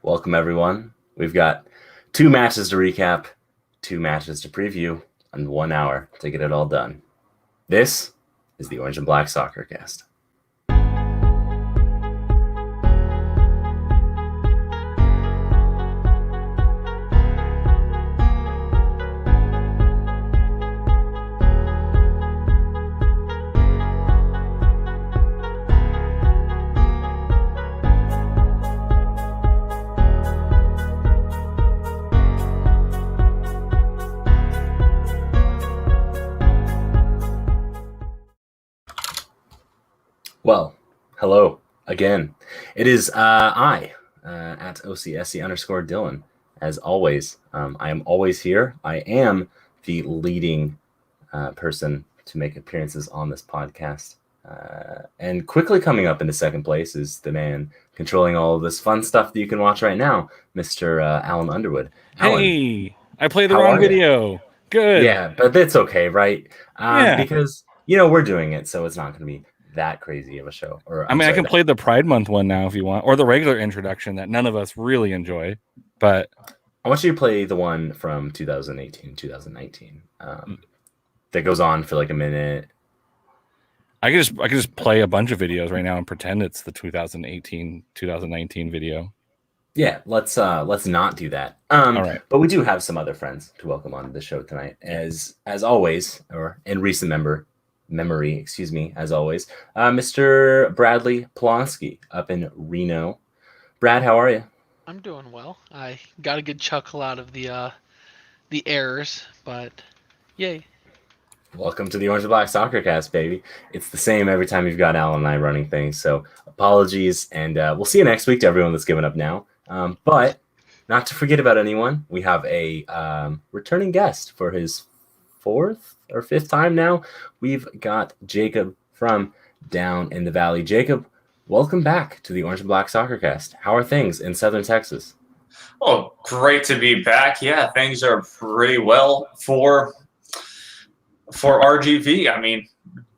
Welcome, everyone. We've got 2 matches to recap, 2 matches to preview, and 1 hour to get it all done. This is the Orange and Black SoccerCast. Well, hello again. It is I at OCSC_Dylan. As always, I am always here. I am the leading person to make appearances on this podcast. And quickly coming up into second place is the man controlling all of this fun stuff that you can watch right now, Mr. Alan Underwood. Alan, hey, I played the wrong video. Good. Yeah, but it's okay, right? Yeah. Because, we're doing it, so it's not going to be that crazy of a show. I can play the Pride Month one now if you want, or the regular introduction that none of us really enjoy. But I want you to play the one from 2018, 2019 that goes on for like a minute. I could just play a bunch of videos right now and pretend it's the 2018, 2019 video. Yeah, let's not do that. All right. But we do have some other friends to welcome onto the show tonight, as always, or in recent memory, as always, Mr. Bradley Plonsky up in Reno. Brad, how are you? I'm doing well. I got a good chuckle out of the errors, but yay. Welcome to the Orange Black SoccerCast, baby. It's the same every time you've got Alan and I running things, so apologies, and we'll see you next week to everyone that's given up now. But not to forget about anyone, we have a returning guest for his 4th or 5th time now. We've got Jacob from down in the valley. Jacob, welcome back to the Orange and Black SoccerCast. How are things in Southern Texas? Oh, great to be back. Yeah, things are pretty well for RGV. I mean,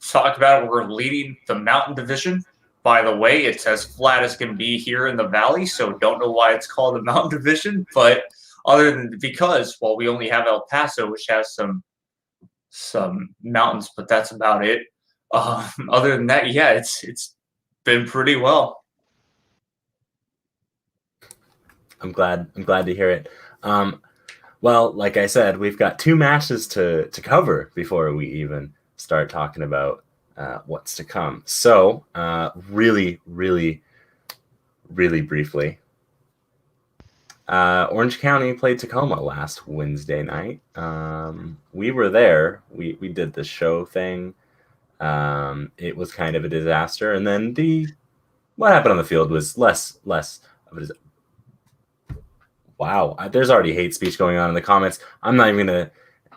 talk about it, we're leading the Mountain Division. By the way, it's as flat as can be here in the valley, so don't know why it's called the Mountain Division. But because we only have El Paso, which has some mountains, but that's about it. Other than that, yeah, it's been pretty well. I'm glad to hear it. Well, like I said, we've got 2 matches to cover before we even start talking about what's to come. So, really, really, really briefly, Orange County played Tacoma last Wednesday night. We were there. We did the show thing. It was kind of a disaster, and then what happened on the field was less of a disaster. Wow, there's already hate speech going on in the comments. I'm not even going to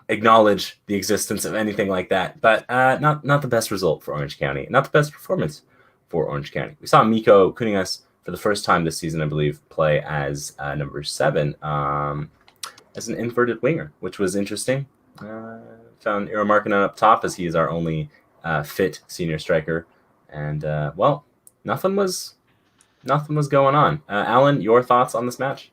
acknowledge the existence of anything like that, but not the best result for Orange County, not the best performance for Orange County. We saw Miko Kuningas for the first time this season, I believe, play as number 7 as an inverted winger, which was interesting. Found Iro Markkanen up top, as he is our only fit senior striker, and nothing was going on. Alan, your thoughts on this match?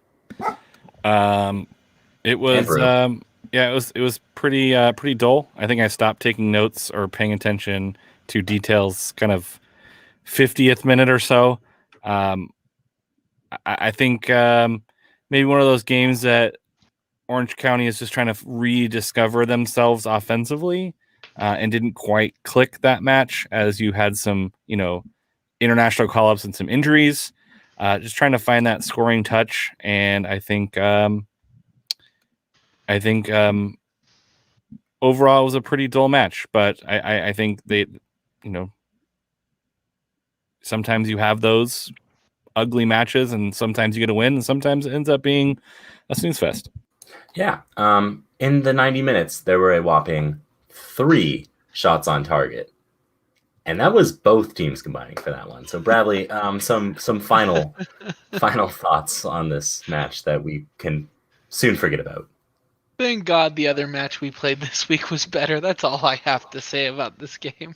It was pretty dull. I think I stopped taking notes or paying attention to details kind of 50th minute or so. I think maybe one of those games that Orange County is just trying to rediscover themselves offensively and didn't quite click that match, as you had some, international call-ups and some injuries. Just trying to find that scoring touch, and I think overall it was a pretty dull match. But I think they, sometimes you have those ugly matches, and sometimes you get a win, and sometimes it ends up being a snooze fest. Yeah. In the 90 minutes, there were a whopping 3 shots on target. And that was both teams combining for that one. So Bradley, some final thoughts on this match that we can soon forget about. Thank God the other match we played this week was better. That's all I have to say about this game.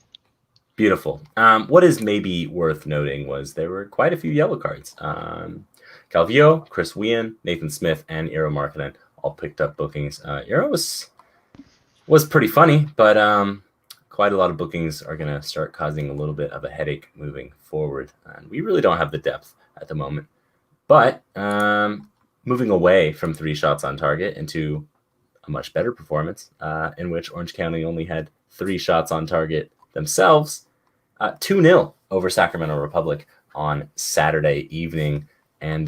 Beautiful. What is maybe worth noting was there were quite a few yellow cards. Calvillo, Chris Whean, Nathan Smith, and Eero Markkinen all picked up bookings. Eero was pretty funny, but quite a lot of bookings are going to start causing a little bit of a headache moving forward. And we really don't have the depth at the moment. But moving away from 3 shots on target into a much better performance in which Orange County only had 3 shots on target themselves, 2-0 over Sacramento Republic on Saturday evening. And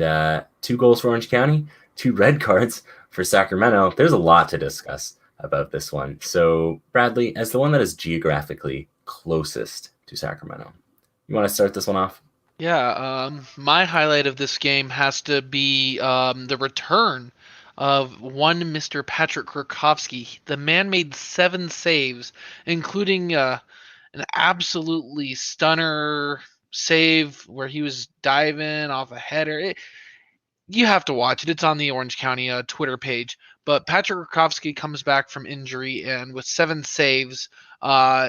2 goals for Orange County, 2 red cards for Sacramento. There's a lot to discuss about this one. So, Bradley, as the one that is geographically closest to Sacramento, you want to start this one off? Yeah, my highlight of this game has to be the return of one Mr. Patrick Krakowski. The man made 7 saves, including an absolutely stunner save where he was diving off a header. You have to watch it. It's on the Orange County Twitter page. But Patrick Krakowski comes back from injury and with 7 saves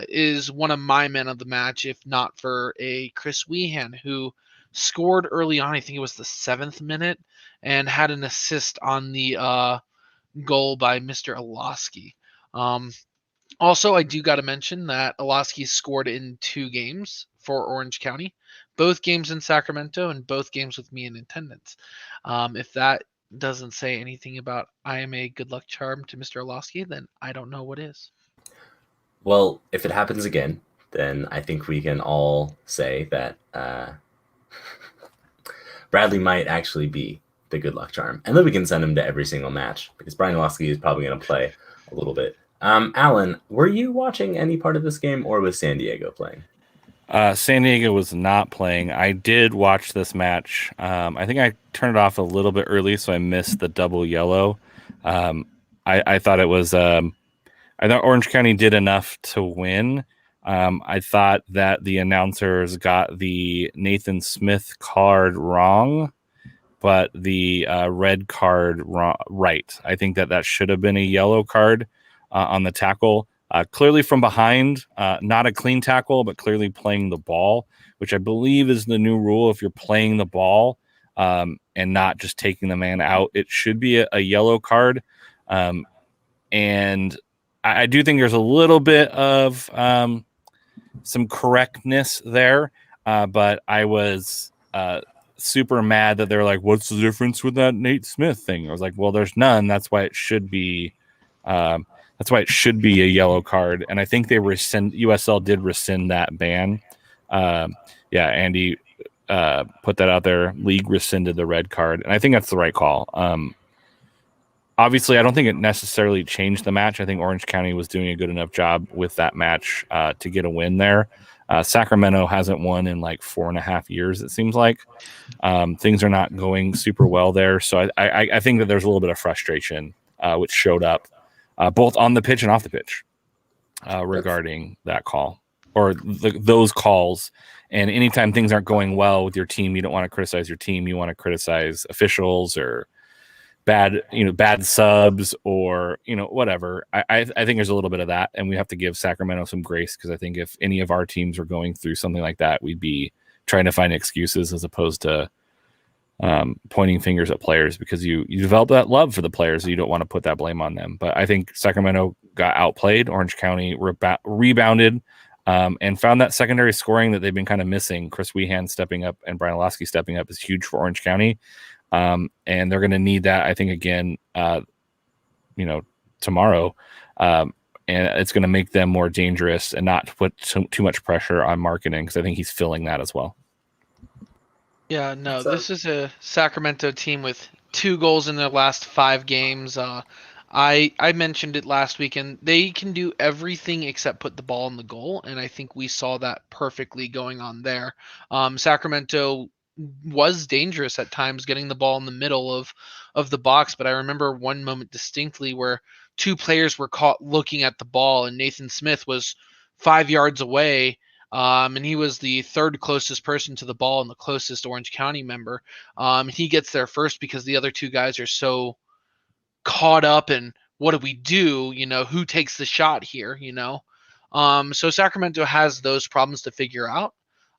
is one of my men of the match, if not for a Chris Wehan, who scored early on. I think it was the 7th minute and had an assist on the goal by Mr. Olaski. Also, I do got to mention that Olaski scored in 2 games for Orange County, both games in Sacramento and both games with me in attendance. If that doesn't say anything about I am a good luck charm to Mr. Olaski, then I don't know what is. Well, if it happens again, then I think we can all say that Bradley might actually be the good luck charm. And then we can send him to every single match because Brian Olaski is probably going to play a little bit. Alan, were you watching any part of this game or was San Diego playing? San Diego was not playing. I did watch this match. I think I turned it off a little bit early, so I missed the double yellow. I thought it was. I thought Orange County did enough to win. I thought that the announcers got the Nathan Smith card wrong, but the red card right. I think that should have been a yellow card on the tackle. Clearly from behind, not a clean tackle, but clearly playing the ball, which I believe is the new rule. If you're playing the ball and not just taking the man out, it should be a yellow card. And I do think there's a little bit of some correctness there, but I was super mad that they're like, what's the difference with that Nate Smith thing? I was like, well, there's none. That's why it should be a yellow card. And I think USL did rescind that ban. Andy put that out there. League rescinded the red card. And I think that's the right call. Obviously, I don't think it necessarily changed the match. I think Orange County was doing a good enough job with that match to get a win there. Sacramento hasn't won in like 4.5 years, it seems like. Things are not going super well there. So I think that there's a little bit of frustration, which showed up both on the pitch and off the pitch regarding that call or those calls. And anytime things aren't going well with your team, you don't want to criticize your team. You want to criticize officials or bad subs or, whatever. I think there's a little bit of that. And we have to give Sacramento some grace because I think if any of our teams were going through something like that, we'd be trying to find excuses as opposed to pointing fingers at players because you develop that love for the players. So you don't want to put that blame on them. But I think Sacramento got outplayed. Orange County rebounded and found that secondary scoring that they've been kind of missing. Chris Wehan stepping up and Brian Olaski stepping up is huge for Orange County. And they're going to need that, I think, again, tomorrow. And it's going to make them more dangerous and not put too much pressure on Markkinen because I think he's filling that as well. Yeah, no, this is a Sacramento team with 2 goals in their last 5 games. I mentioned it last week, and they can do everything except put the ball in the goal, and I think we saw that perfectly going on there. Sacramento was dangerous at times getting the ball in the middle of the box, but I remember one moment distinctly where 2 players were caught looking at the ball, and Nathan Smith was 5 yards away. And he was the 3rd closest person to the ball and the closest Orange County member. He gets there first because the other 2 guys are so caught up in what do we do? Who takes the shot here? So Sacramento has those problems to figure out.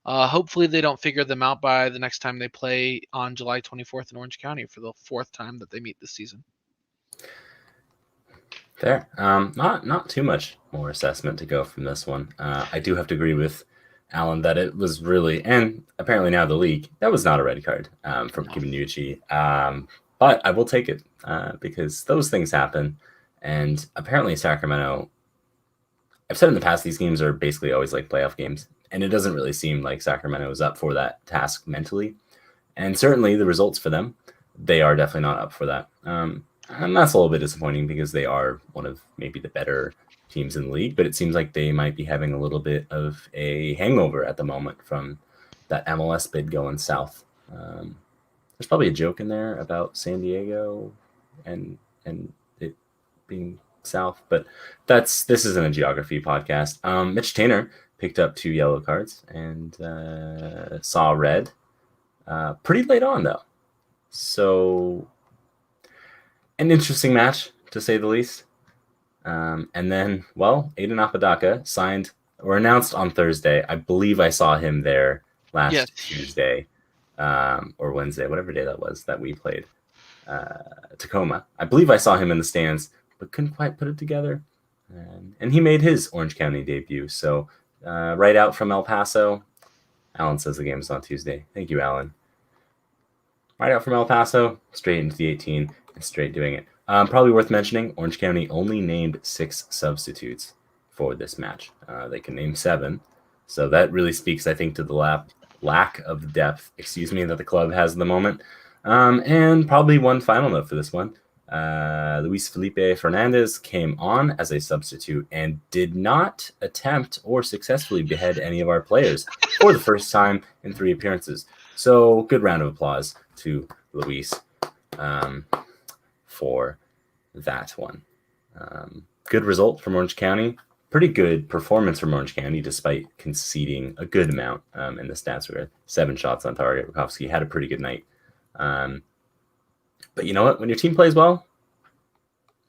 Hopefully they don't figure them out by the next time they play on July 24th in Orange County for the 4th time that they meet this season. Fair. Not too much more assessment to go from this one. I do have to agree with Alan that it was really, and apparently now the league, that was not a red card from No. Kibanucci. But I will take it because those things happen. And apparently Sacramento, I've said in the past, these games are basically always like playoff games. And it doesn't really seem like Sacramento is up for that task mentally. And certainly the results for them, they are definitely not up for that. And that's a little bit disappointing because they are one of maybe the better teams in the league, but it seems like they might be having a little bit of a hangover at the moment from that MLS bid going south. There's probably a joke in there about San Diego and it being south, but this isn't a geography podcast. Mitch Tainer picked up 2 yellow cards and saw red pretty late on though. So an interesting match to say the least. And then, well, Aiden Apodaca signed or announced on Thursday. I believe I saw him there last Tuesday or Wednesday, whatever day that was that we played Tacoma. I believe I saw him in the stands, but couldn't quite put it together. And he made his Orange County debut. So right out from El Paso. Alan says the game is on Tuesday. Thank you, Alan. Right out from El Paso, straight into the 18, and straight doing it. Probably worth mentioning, Orange County only named 6 substitutes for this match. They can name 7. So that really speaks, I think, to the lack of depth, that the club has at the moment. And probably one final note for this one. Luis Felipe Fernandez came on as a substitute and did not attempt or successfully behead any of our players for the first time in 3 appearances. So good round of applause to Luis for that one. Good result from Orange County. Pretty good performance from Orange County despite conceding a good amount in the stats. We had 7 shots on target. Rakowski had a pretty good night. But you know what? When your team plays well,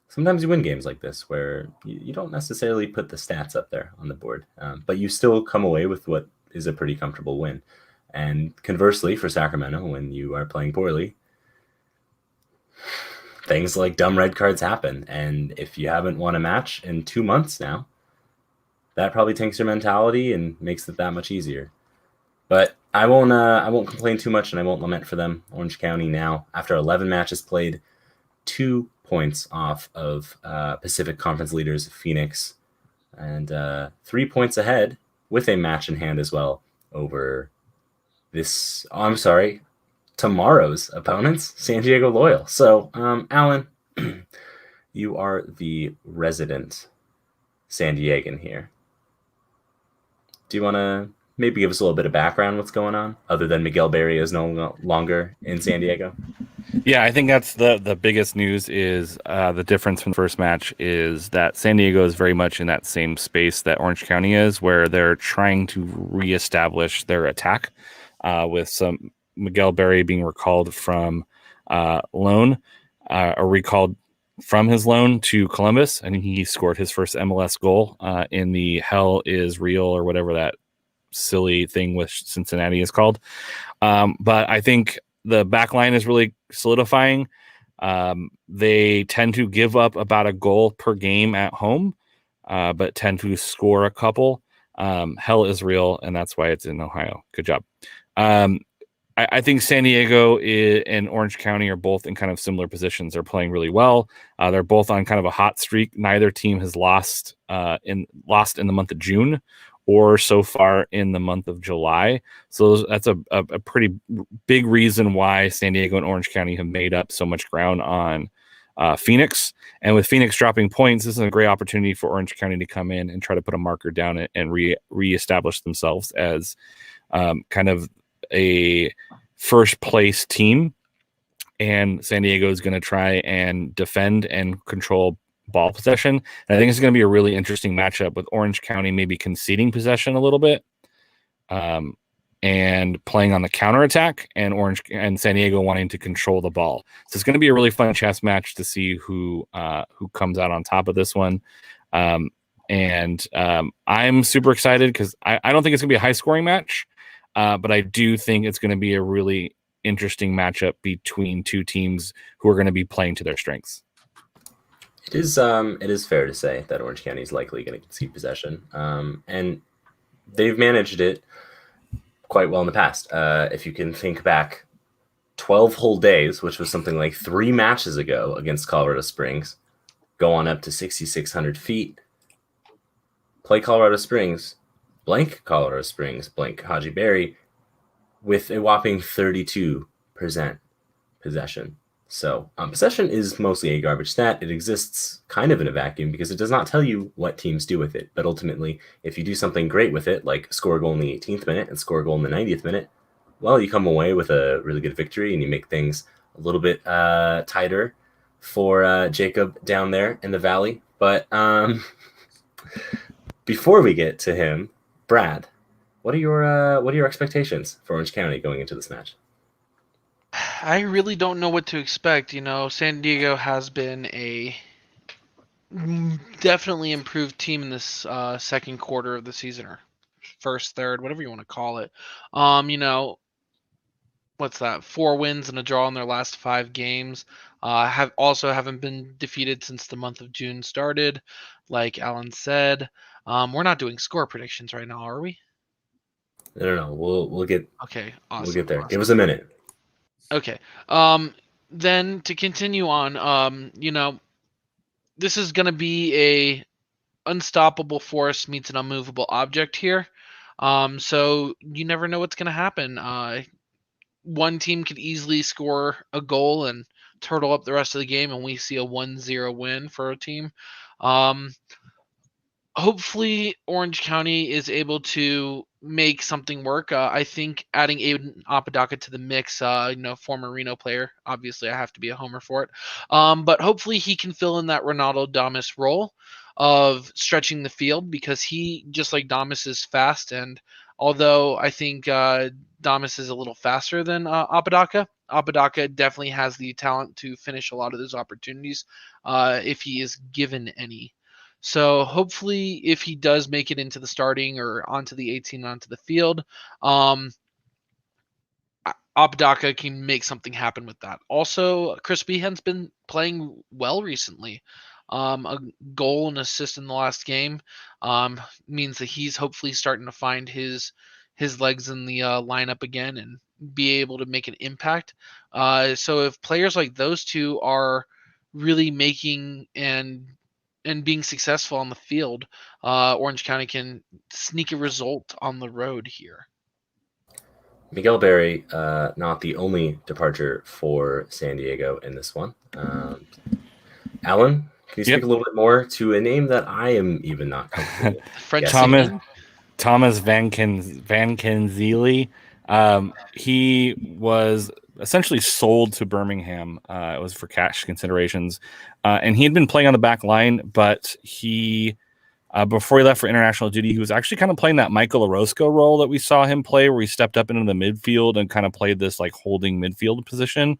sometimes you win games like this where you don't necessarily put the stats up there on the board, but you still come away with what is a pretty comfortable win. And conversely, for Sacramento, when you are playing poorly, things like dumb red cards happen. And if you haven't won a match in 2 months now, that probably tanks your mentality and makes it that much easier. But I won't complain too much, and I won't lament for them. Orange County now, after 11 matches played, 2 points off of Pacific Conference leaders Phoenix, and 3 points ahead with a match in hand as well over tomorrow's opponents, San Diego Loyal. So, Alan, you are the resident San Diegan here. Do you want to maybe give us a little bit of background what's going on, other than Miguel Berry is no longer in San Diego? Yeah, I think that's the biggest news is the difference from the first match is that San Diego is very much in that same space that Orange County is, where they're trying to reestablish their attack with some Miguel Berry being recalled from loan or recalled from his loan to Columbus, and he scored his first MLS goal in the Hell is Real or whatever that silly thing with Cincinnati is called. But I think the back line is really solidifying. They tend to give up about a goal per game at home, but tend to score a couple. Hell is real, and that's why it's in Ohio. Good job. I think San Diego and Orange County are both in kind of similar positions. They're playing really well. They're both on kind of a hot streak. Neither team has lost in the month of June or so far in the month of July. So that's a pretty big reason why San Diego and Orange County have made up so much ground on Phoenix. And with Phoenix dropping points, this is a great opportunity for Orange County to come in and try to put a marker down and reestablish themselves as kind of a first place team. And San Diego is going to try and defend and control ball possession. And I think it's going to be a really interesting matchup with Orange County maybe conceding possession a little bit and playing on the counterattack, and San Diego wanting to control the ball. So it's going to be a really fun chess match to see who comes out on top of this one. And I'm super excited because I don't think it's going to be a high scoring match. But I do think it's going to be a really interesting matchup between two teams who are going to be playing to their strengths. It is fair to say that Orange County is likely going to concede possession, and they've managed it quite well in the past. If you can think back 12 whole days, which was something like 3 matches ago against Colorado Springs, go on up to 6,600 feet, play Colorado Springs, blank Colorado Springs, blank Haji Berry, with a whopping 32% possession. So possession is mostly a garbage stat. It exists kind of in a vacuum because it does not tell you what teams do with it. But ultimately, if you do something great with it, like score a goal in the 18th minute and score a goal in the 90th minute, well, you come away with a really good victory and you make things a little bit tighter for Jacob down there in the valley. But before we get to him, Brad, what are your expectations for Orange County going into this match? I really don't know what to expect. San Diego has been a definitely improved team in this second quarter of the season, or first, third, whatever you want to call it. What's that? 4 wins and a draw in their last 5 games. Haven't been defeated since the month of June started, like Alan said. We're not doing score predictions right now, are we? No. We'll get Okay, awesome. We'll get there. Awesome. Give us a minute. Okay. Then to continue on, this is gonna be a unstoppable force meets an unmovable object here. So you never know what's gonna happen. One team could easily score a goal and turtle up the rest of the game, and we see a 1-0 win for a team. Hopefully Orange County is able to make something work. I think adding Aiden Apodaca to the mix, former Reno player, obviously I have to be a homer for it. But hopefully he can fill in that Ronaldo Damas role of stretching the field, because he, just like Damas, is fast. And although I think Damas is a little faster than Apodaca, Apodaca definitely has the talent to finish a lot of those opportunities if he is given any. So hopefully, if he does make it into the starting or onto the 18, onto the field, Apodaca can make something happen with that. Also, Chris Behan's been playing well recently. A goal and assist in the last game means that he's hopefully starting to find his legs in the lineup again and be able to make an impact. So if players like those two are really making and being successful on the field, Orange County can sneak a result on the road here. Miguel Berry, not the only departure for San Diego in this one. Alan, can you speak a little bit more to a name that I am even not comfortable with? French Thomas Van Kenzili. He was essentially sold to Birmingham. It was for cash considerations. And he had been playing on the back line, but he, before he left for international duty, he was actually kind of playing that Michael Orozco role that we saw him play, where he stepped up into the midfield and kind of played this like holding midfield position.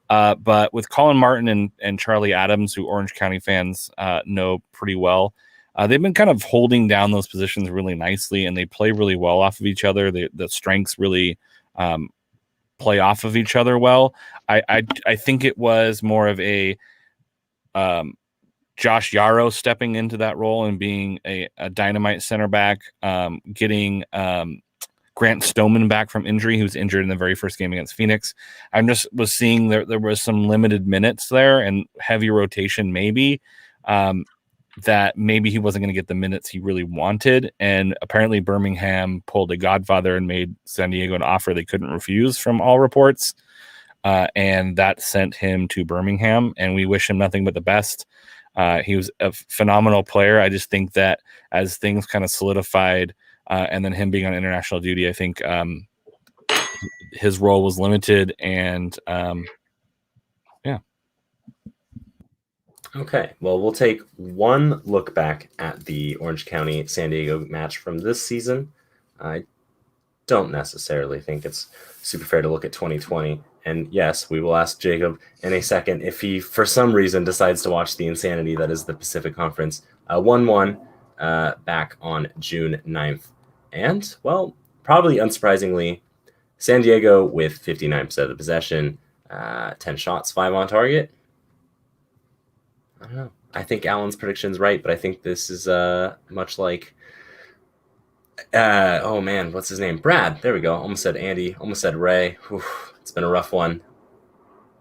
But with Colin Martin and Charlie Adams, who Orange County fans know pretty well, they've been kind of holding down those positions really nicely, and they play really well off of each other. The strengths really play off of each other well. I think it was more of a Josh Yarrow stepping into that role and being a dynamite center back, getting Grant Stoneman back from injury. He was injured in the very first game against Phoenix. I just was seeing there was some limited minutes there and heavy rotation maybe, that maybe he wasn't going to get the minutes he really wanted. And apparently Birmingham pulled a Godfather and made San Diego an offer they couldn't refuse from all reports. And that sent him to Birmingham, and we wish him nothing but the best. He was a phenomenal player. I just think that as things kind of solidified, and then him being on international duty, I think his role was limited. And yeah. Okay, well, we'll take one look back at the Orange County San Diego match from this season. I don't necessarily think it's super fair to look at 2020. And yes, we will ask Jacob in a second if he, for some reason, decides to watch the insanity that is the Pacific Conference. 1-1 back on June 9th. And, well, probably unsurprisingly, San Diego with 59% of the possession, 10 shots, 5 on target. I don't know. I think Alan's prediction's right, but I think this is much like oh man, what's his name? Brad. There we go. Almost said Andy. Almost said Ray. Whew, it's been a rough one.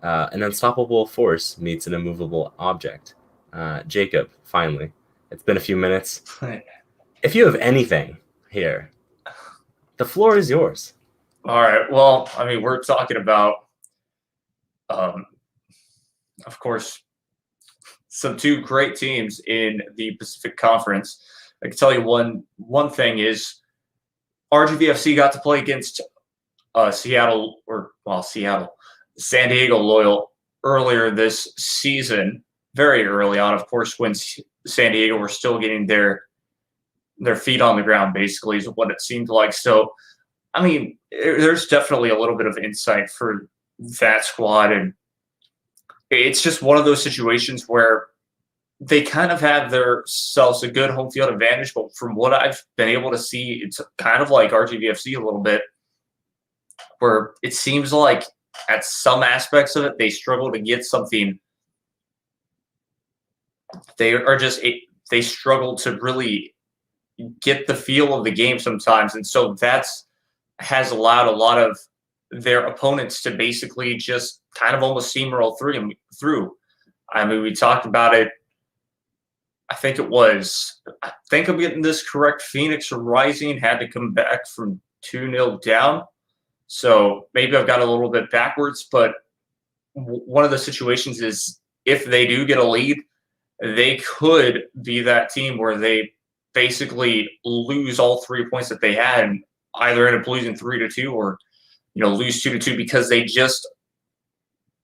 An unstoppable force meets an immovable object. Jacob, finally. It's been a few minutes. If you have anything here, the floor is yours. All right. Well, I mean, we're talking about, of course, some two great teams in the Pacific Conference. I can tell you one thing is RGVFC got to play against San Diego Loyal earlier this season, very early on, of course, when San Diego were still getting their feet on the ground, basically, is what it seemed like. So, I mean, there's definitely a little bit of insight for that squad, and it's just one of those situations where they kind of have themselves a good home field advantage, but from what I've been able to see, it's kind of like RGVFC a little bit, where it seems like at some aspects of it, they struggle to get something. They struggle to really get the feel of the game sometimes. And so has allowed a lot of their opponents to basically just kind of almost steamroll through. I mean, we talked about it. I think I'm getting this correct. Phoenix Rising had to come back from 2-0 down. So maybe I've got a little bit backwards, but one of the situations is if they do get a lead, they could be that team where they basically lose all 3 points that they had and either end up losing 3-2 or, lose 2-2 because they just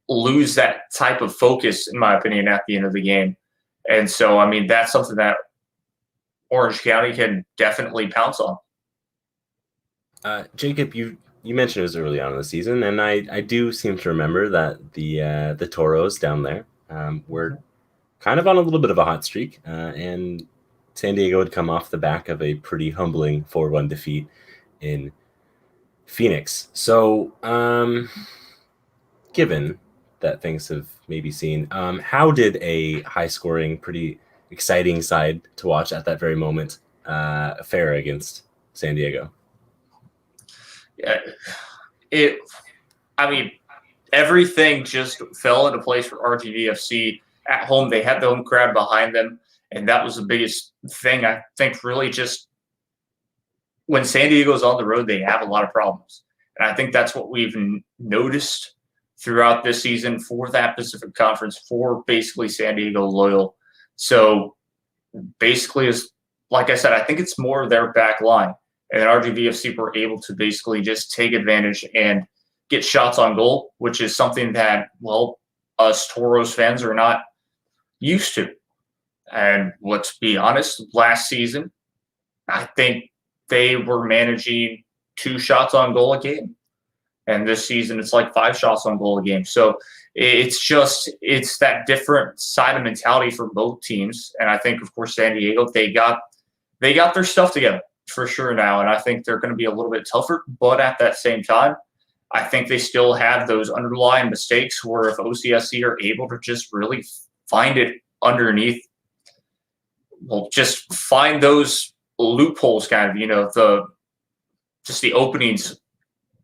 lose that type of focus, in my opinion, at the end of the game. And so, I mean, that's something that Orange County can definitely pounce on. Jacob, you mentioned it was early on in the season, and I do seem to remember that the Toros down there were kind of on a little bit of a hot streak, and San Diego had come off the back of a pretty humbling 4-1 defeat in Phoenix. So, given that things have maybe seen, how did a high-scoring, pretty exciting side to watch at that very moment fare against San Diego? Yeah, everything just fell into place for RGVFC. At home, they had the home crowd behind them, and that was the biggest thing. I think really just when San Diego's on the road, they have a lot of problems. And I think that's what we've noticed throughout this season for that Pacific Conference, for basically San Diego Loyal. So basically, like I said, I think it's more their back line. And RGVFC were able to basically just take advantage and get shots on goal, which is something that, well, us Toros fans are not used to. And let's be honest, last season, I think they were managing 2 shots on goal a game. And this season, it's like 5 shots on goal a game. So it's that different side of mentality for both teams. And I think, of course, San Diego, they got their stuff together for sure now. And I think they're going to be a little bit tougher. But at that same time, I think they still have those underlying mistakes where if OCSC are able to just really find it underneath, well, just find those loopholes, kind of, the openings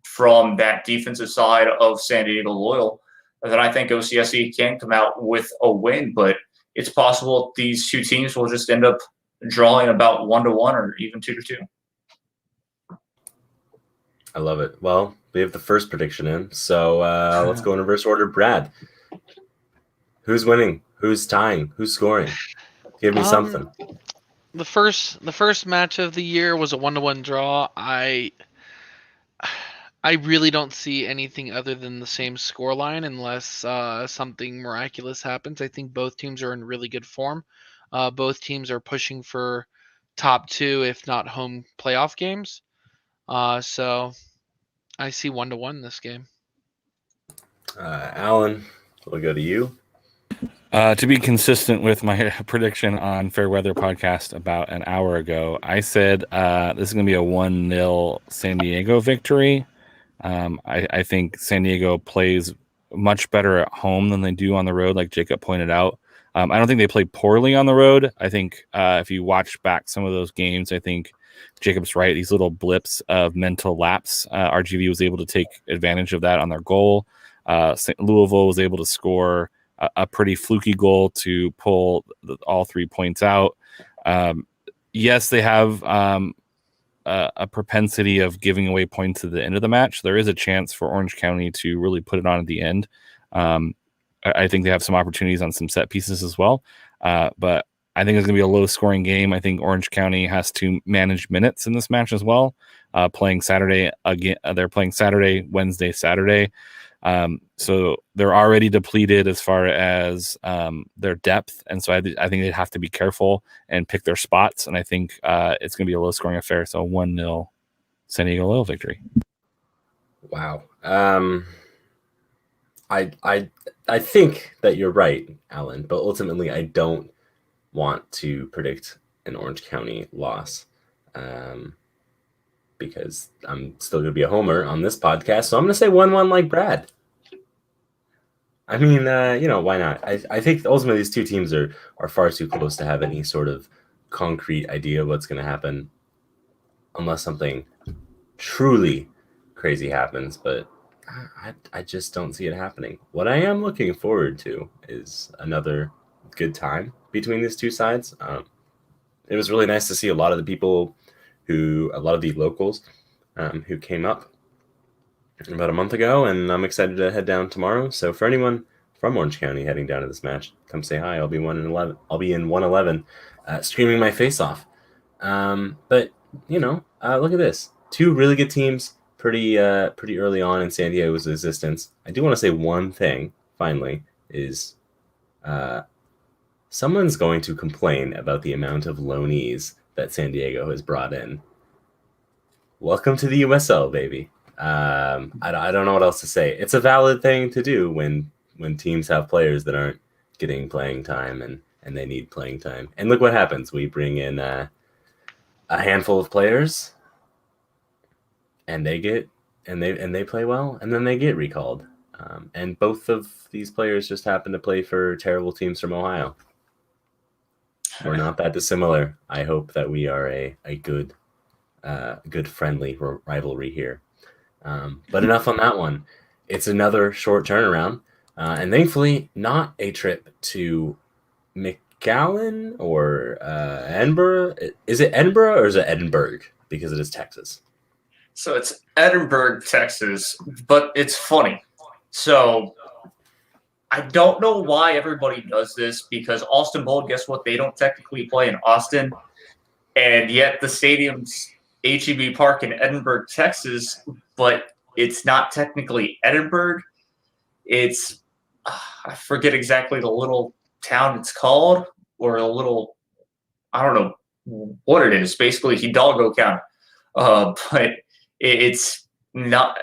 from that defensive side of San Diego Loyal, then I think OCSC can come out with a win. But it's possible these two teams will just end up drawing about 1-1 or even 2-2. I love it. Well, we have the first prediction in, so let's go in reverse order. Brad, who's winning? Who's tying? Who's scoring? Give me something. The first match of the year was a 1-1 draw. I really don't see anything other than the same scoreline unless something miraculous happens. I think both teams are in really good form. Both teams are pushing for top 2, if not home playoff games. So I see 1-1 this game. Alan, we'll go to you. To be consistent with my prediction on Fair Weather Podcast about an hour ago, I said this is going to be a 1-0 San Diego victory. I think San Diego plays much better at home than they do on the road, like Jacob pointed out. I don't think they play poorly on the road. I think if you watch back some of those games, I think Jacob's right. These little blips of mental lapse, RGV was able to take advantage of that on their goal. Louisville was able to score a pretty fluky goal to pull all 3 points out. Yes, they have a propensity of giving away points at the end of the match. There is a chance for Orange County to really put it on at the end. I think they have some opportunities on some set pieces as well. But I think it's going to be a low scoring game. I think Orange County has to manage minutes in this match as well. Playing Saturday again, they're playing Saturday, Wednesday, Saturday. So they're already depleted as far as their depth, and so I think they'd have to be careful and pick their spots. And I think it's going to be a low-scoring affair. So 1-0 San Diego Loyal victory. Wow. I think that you're right, Alan, but ultimately I don't want to predict an Orange County loss. Because I'm still going to be a homer on this podcast. So I'm going to say 1-1 like Brad. I mean, why not? I think ultimately these two teams are far too close to have any sort of concrete idea of what's going to happen unless something truly crazy happens. But I just don't see it happening. What I am looking forward to is another good time between these two sides. It was really nice to see a lot of the locals who came up about a month ago, and I'm excited to head down tomorrow. So for anyone from Orange County heading down to this match, come say hi. I'll be in 111, screaming my face off. But look at this: two really good teams, pretty early on in San Diego's existence. I do want to say one thing. Finally, is someone's going to complain about the amount of loanees that San Diego has brought in. Welcome to the USL, baby. I don't know what else to say. It's a valid thing to do when teams have players that aren't getting playing time and they need playing time. And look what happens. We bring in a handful of players and they play well, and then they get recalled. And both of these players just happen to play for terrible teams from Ohio. We're not that dissimilar. I hope that we are a good friendly rivalry here. But enough on that one. It's another short turnaround, and thankfully not a trip to McAllen or Edinburgh. Is it Edinburgh or is it Edinburgh? Because it is Texas. So it's Edinburgh, Texas, but it's funny. So I don't know why everybody does this, because Austin Bold, guess what? They don't technically play in Austin, and yet the stadium's HEB Park in Edinburgh, Texas, but it's not technically Edinburgh. It's, I forget exactly the little town it's called, or a little, I don't know what it is, basically Hidalgo County. But it's not,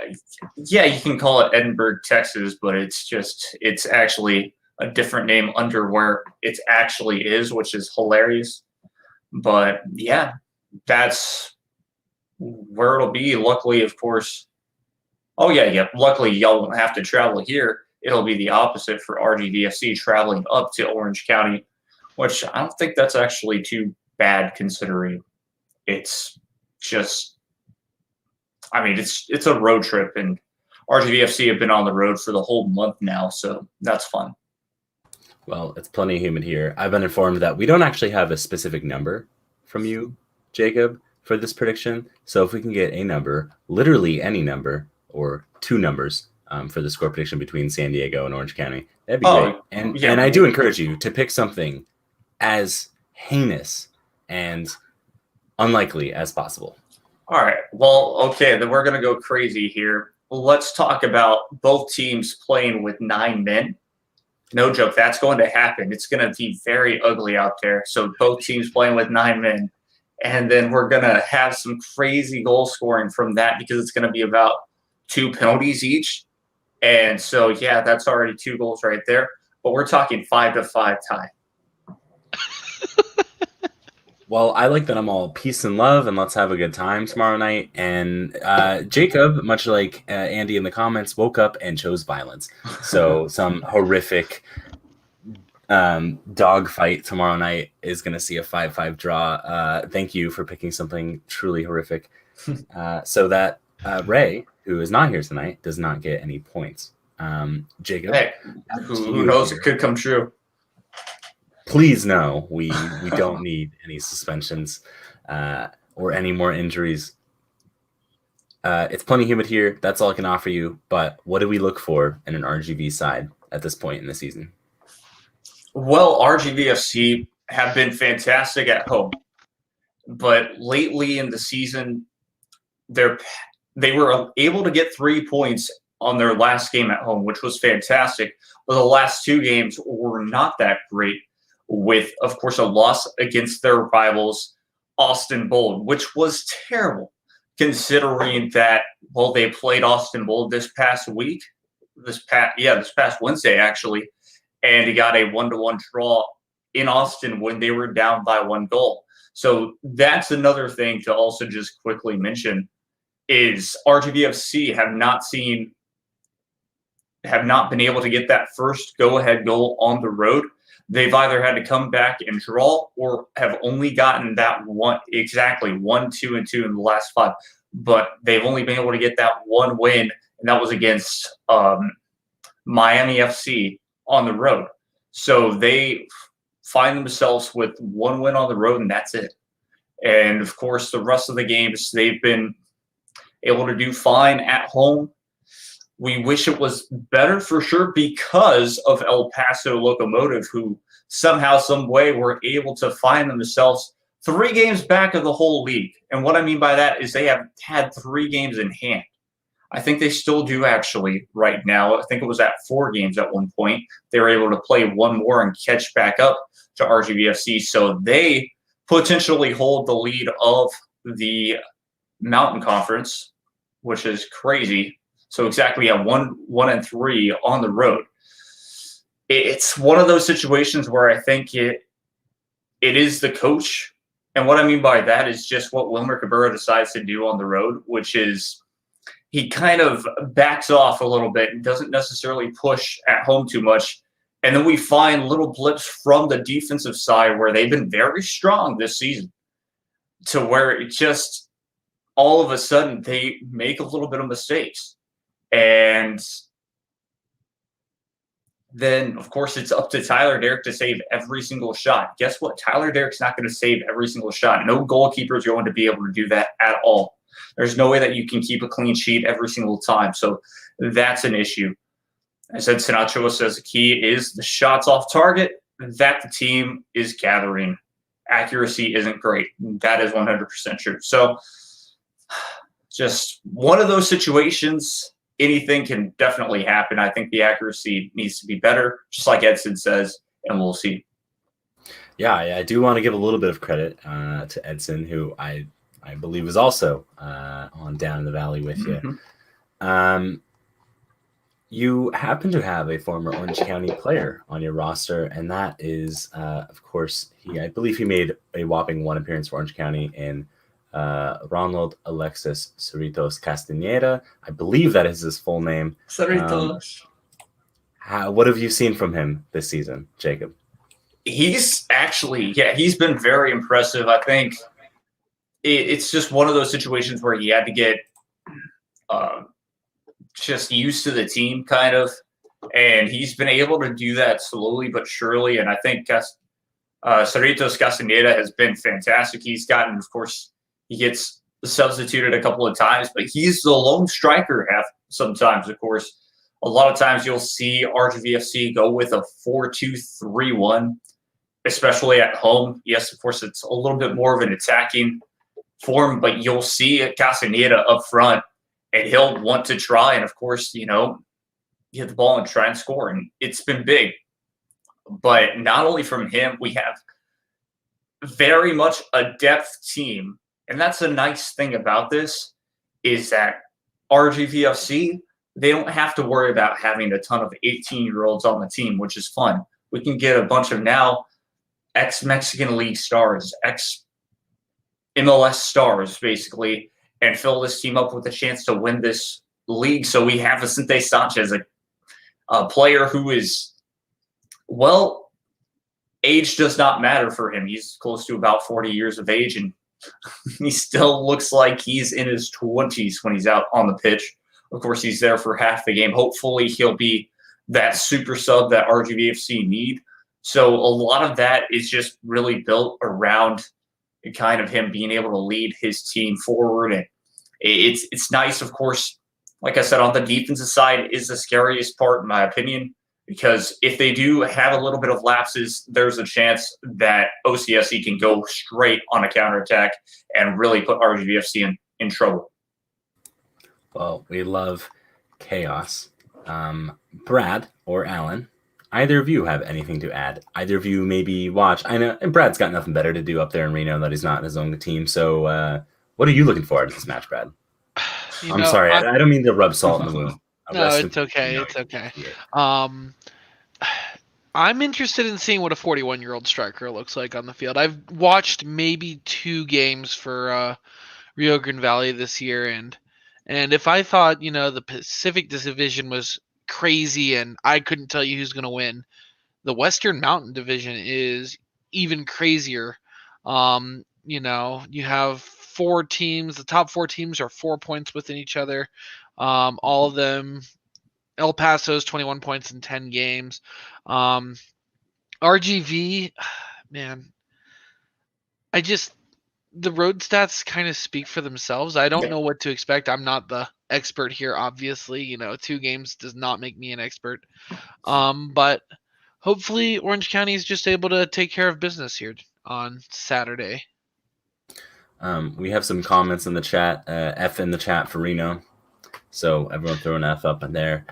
yeah, you can call it Edinburgh, Texas, but it's actually a different name under where it actually is, which is hilarious. But yeah, that's where it'll be. Luckily, of course. Oh yeah. Luckily, y'all won't have to travel here. It'll be the opposite for RGVFC traveling up to Orange County, which I don't think that's actually too bad, considering it's just, I mean, it's a road trip, and RGVFC have been on the road for the whole month now, so that's fun. Well, it's plenty humid here. I've been informed that we don't actually have a specific number from you, Jacob, for this prediction. So if we can get a number, literally any number, or two numbers for the score prediction between San Diego and Orange County, that'd be great. And I do encourage you to pick something as heinous and unlikely as possible. All right. Well, okay, then we're going to go crazy here. Let's talk about both teams playing with 9 men. No joke, that's going to happen. It's going to be very ugly out there. So both teams playing with 9 men. And then we're going to have some crazy goal scoring from that, because it's going to be about 2 penalties each. And so, yeah, that's already 2 goals right there. but we're talking 5-5 tie. Well, I like that I'm all peace and love, and let's have a good time tomorrow night. And Jacob, much like Andy in the comments, woke up and chose violence. So some horrific dog fight tomorrow night is going to see a 5-5 draw. Thank you for picking something truly horrific. So that Ray, who is not here tonight, does not get any points. Jacob, Hey, who knows? here. It could come true. Please no, we don't need any suspensions or any more injuries. It's plenty humid here. That's all I can offer you. But what do we look for in an RGV side at this point in the season? Well, RGVFC have been fantastic at home, but lately in the season, they were able to get 3 points on their last game at home, which was fantastic. But the last 2 games were not that great, with, of course, a loss against their rivals, Austin Bold, which was terrible, considering that, well, they played Austin Bold this past Wednesday, actually, and he got a 1-1 draw in Austin when they were down by 1 goal. So that's another thing to also just quickly mention is RGVFC have not been able to get that first go-ahead goal on the road. They've either had to come back and draw or have only gotten that 1, 2, and 2 in the last 5. But they've only been able to get that 1 win, and that was against Miami FC on the road. So they find themselves with 1 win on the road, and that's it. And, of course, the rest of the games, they've been able to do fine at home. We wish it was better for sure because of El Paso Locomotive, who somehow, some way were able to find themselves 3 games back of the whole league. And what I mean by that is they have had 3 games in hand. I think they still do actually right now. I think it was at 4 games at one point. They were able to play 1 more and catch back up to RGVFC. So they potentially hold the lead of the Mountain Conference, which is crazy. So exactly at 1-3 on the road. It's one of those situations where I think it is the coach. And what I mean by that is just what Wilmer Cabrera decides to do on the road, which is he kind of backs off a little bit and doesn't necessarily push at home too much. And then we find little blips from the defensive side where they've been very strong this season to where it just all of a sudden they make a little bit of mistakes. And then, of course, it's up to Tyler Derrick to save every single shot. Guess what? Tyler Derrick's not going to save every single shot. No goalkeeper is going to be able to do that at all. There's no way that you can keep a clean sheet every single time. So that's an issue. I said Sinacho says the key is the shots off target that the team is gathering. Accuracy isn't great. That is 100% true. So just one of those situations. Anything can definitely happen. I think the accuracy needs to be better, just like Edson says, and we'll see. Yeah, I do want to give a little bit of credit to Edson, who I believe is also on Down in the Valley with you. Mm-hmm. You happen to have a former Orange County player on your roster, and that is, of course, I believe he made a whopping 1 appearance for Orange County in Ronald Alexis Cerritos Castaneda. I believe that is his full name. Cerritos. What have you seen from him this season, Jacob? He's actually, he's been very impressive. I think it's just one of those situations where he had to get just used to the team, kind of. And he's been able to do that slowly but surely. And I think Cerritos Castaneda has been fantastic. He's gotten, of course, he gets substituted a couple of times, but he's the lone striker sometimes, of course. A lot of times you'll see RGVFC go with a 4-2-3-1, especially at home. Yes, of course, it's a little bit more of an attacking form, but you'll see Castaneda up front, and he'll want to try and, of course, get the ball and try and score. And it's been big. But not only from him, we have very much a depth team. And that's a nice thing about this is that RGVFC, they don't have to worry about having a ton of 18-year-olds on the team, which is fun. We can get a bunch of now ex-Mexican League stars, ex-MLS stars, basically, and fill this team up with a chance to win this league. So we have Vicente Sanchez, a player who is, well, age does not matter for him. He's close to about 40 years of age, and he still looks like he's in his 20s when he's out on the pitch. Of course, he's there for half the game. Hopefully, he'll be that super sub that RGVFC need. So a lot of that is just really built around kind of him being able to lead his team forward. And it's nice, of course, like I said, on the defensive side is the scariest part, in my opinion, because if they do have a little bit of lapses, there's a chance that OCSE can go straight on a counterattack and really put RGVFC in trouble. Well, we love chaos. Brad or Alan, either of you have anything to add? Either of you maybe watch? I know and Brad's got nothing better to do up there in Reno that he's not in his own team. So what are you looking for in this match, Brad? I'm sorry. I don't mean to rub salt in the wound. No, it's okay. It's okay. I'm interested in seeing what a 41-year-old striker looks like on the field. I've watched maybe 2 games for Rio Grande Valley this year, and if I thought, the Pacific Division was crazy and I couldn't tell you who's going to win, the Western Mountain Division is even crazier. You have 4 teams. The top 4 teams are 4 points within each other. All of them. El Paso's 21 points in 10 games. RGV, man, the road stats kind of speak for themselves. I don't know what to expect. I'm not the expert here, obviously. 2 games does not make me an expert. But hopefully Orange County is just able to take care of business here on Saturday. We have some comments in the chat. F in the chat for Reno. So everyone throw an F up in there.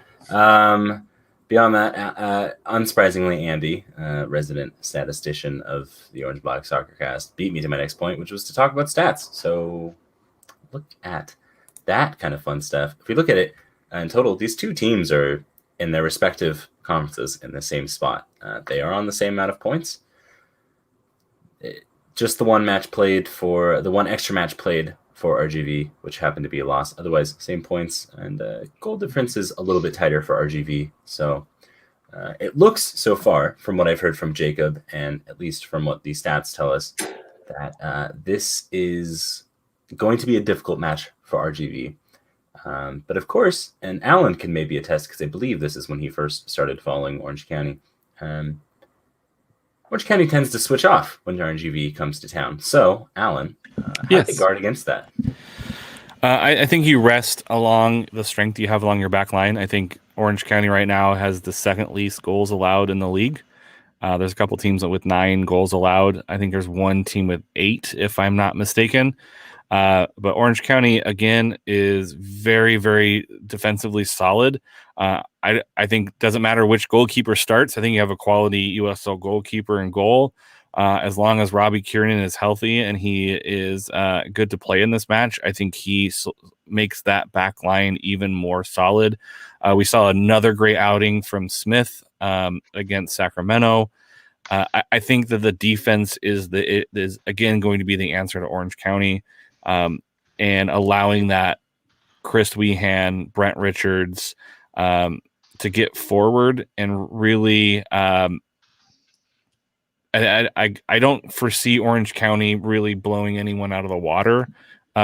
Beyond that, unsurprisingly, Andy, resident statistician of the Orange Black SoccerCast, beat me to my next point, which was to talk about stats. So look at that kind of fun stuff. If we look at it in total, these 2 teams are in their respective conferences in the same spot. They are on the same amount of points. Just the one extra match played for RGV, which happened to be a loss. Otherwise, same points, and goal difference is a little bit tighter for RGV. So it looks so far, from what I've heard from Jacob, and at least from what these stats tell us, that this is going to be a difficult match for RGV. But of course, and Alan can maybe attest, because I believe this is when he first started following Orange County. Orange County tends to switch off when RGV comes to town. So, Alan, how do they guard against that? I think you rest along the strength you have along your back line. I think Orange County right now has the 2nd least goals allowed in the league. There's a couple teams with 9 goals allowed. I think there's one team with 8, if I'm not mistaken. But Orange County, again, is very, very defensively solid. I think it doesn't matter which goalkeeper starts. I think you have a quality USL goalkeeper in goal. As long as Robbie Kiernan is healthy and he is good to play in this match, I think he makes that back line even more solid. We saw another great outing from Smith against Sacramento. I think that the defense is again going to be the answer to Orange County, and allowing that Chris Weehan, Brent Richards to get forward and really. I don't foresee Orange County really blowing anyone out of the water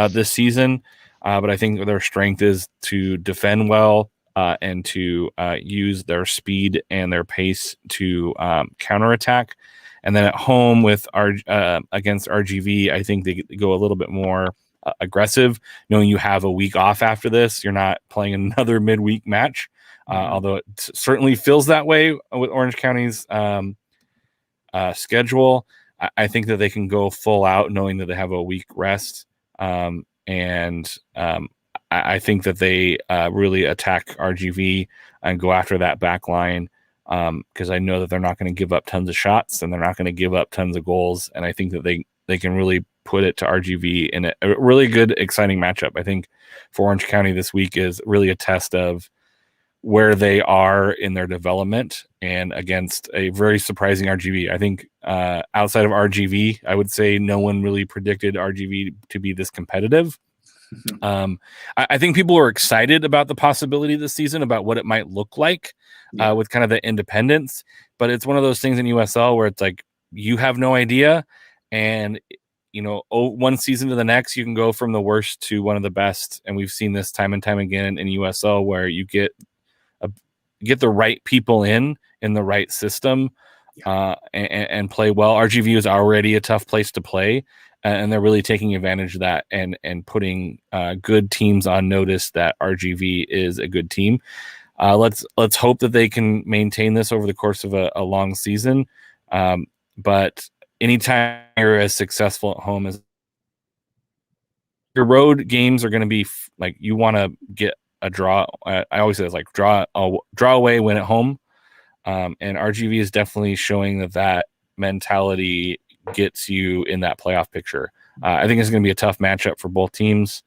this season, but I think their strength is to defend well and to use their speed and their pace to counterattack. And then at home with against RGV, I think they go a little bit more aggressive, knowing you have a week off after this. You're not playing another midweek match, although it certainly feels that way with Orange County's schedule. I think that they can go full out knowing that they have a week rest. I think that they really attack RGV and go after that back line because I know that they're not going to give up tons of shots and they're not going to give up tons of goals. And I think that they can really put it to RGV in a really good, exciting matchup. I think for Orange County this week is really a test of where they are in their development and against a very surprising RGV. I think outside of RGV, I would say no one really predicted RGV to be this competitive. I think people are excited about the possibility this season, about what it might look like with kind of the independence. But it's one of those things in USL where it's like you have no idea. And, one season to the next, you can go from the worst to one of the best. And we've seen this time and time again in USL where you get the right people in the right system and play well. RGV is already a tough place to play. And they're really taking advantage of that and putting good teams on notice that RGV is a good team. Let's hope that they can maintain this over the course of a long season. But anytime you're as successful at home as your road games are going to be like you want to get a draw. I always say it's like draw away, win at home. And RGV is definitely showing that mentality gets you in that playoff picture. I think it's going to be a tough matchup for both teams.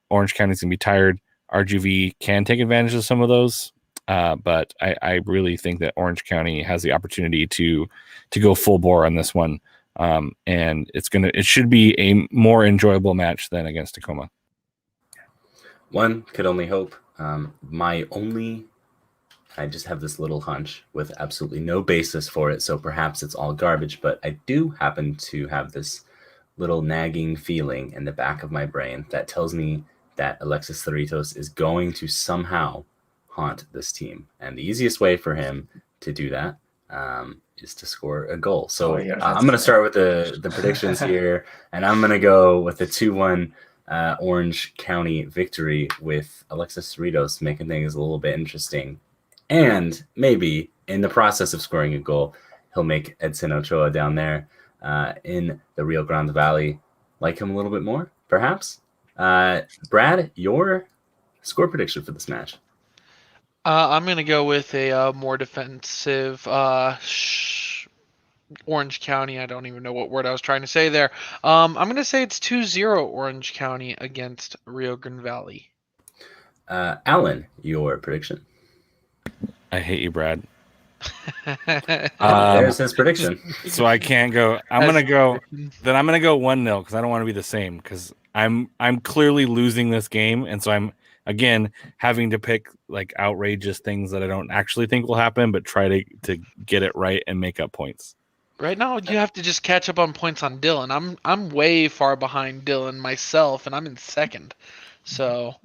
Orange County is going to be tired. RGV can take advantage of some of those, but I really think that Orange County has the opportunity to go full bore on this one, and it should be a more enjoyable match than against Tacoma. One could only hope. I just have this little hunch with absolutely no basis for it, so perhaps it's all garbage, but I do happen to have this little nagging feeling in the back of my brain that tells me that Alexis Cerritos is going to somehow haunt this team. And the easiest way for him to do that is to score a goal. So I'm going to start with the predictions here, and I'm going to go with the 2-1 Orange County victory with Alexis Cerritos making things a little bit interesting. And maybe in the process of scoring a goal, he'll make Edson Ochoa down there in the Rio Grande Valley like him a little bit more, perhaps. Brad, your score prediction for this match? I'm going to go with a more defensive Orange County. I don't even know what word I was trying to say there. I'm going to say it's 2-0 Orange County against Rio Grande Valley. Alan, your prediction? I hate you, Brad. There's his prediction. So I can't go. I'm gonna go 1-0 because I don't want to be the same because I'm clearly losing this game, and so I'm again having to pick like outrageous things that I don't actually think will happen, but try to get it right and make up points. Right now, you have to just catch up on points on Dylan. I'm way far behind Dylan myself, and I'm in second. So.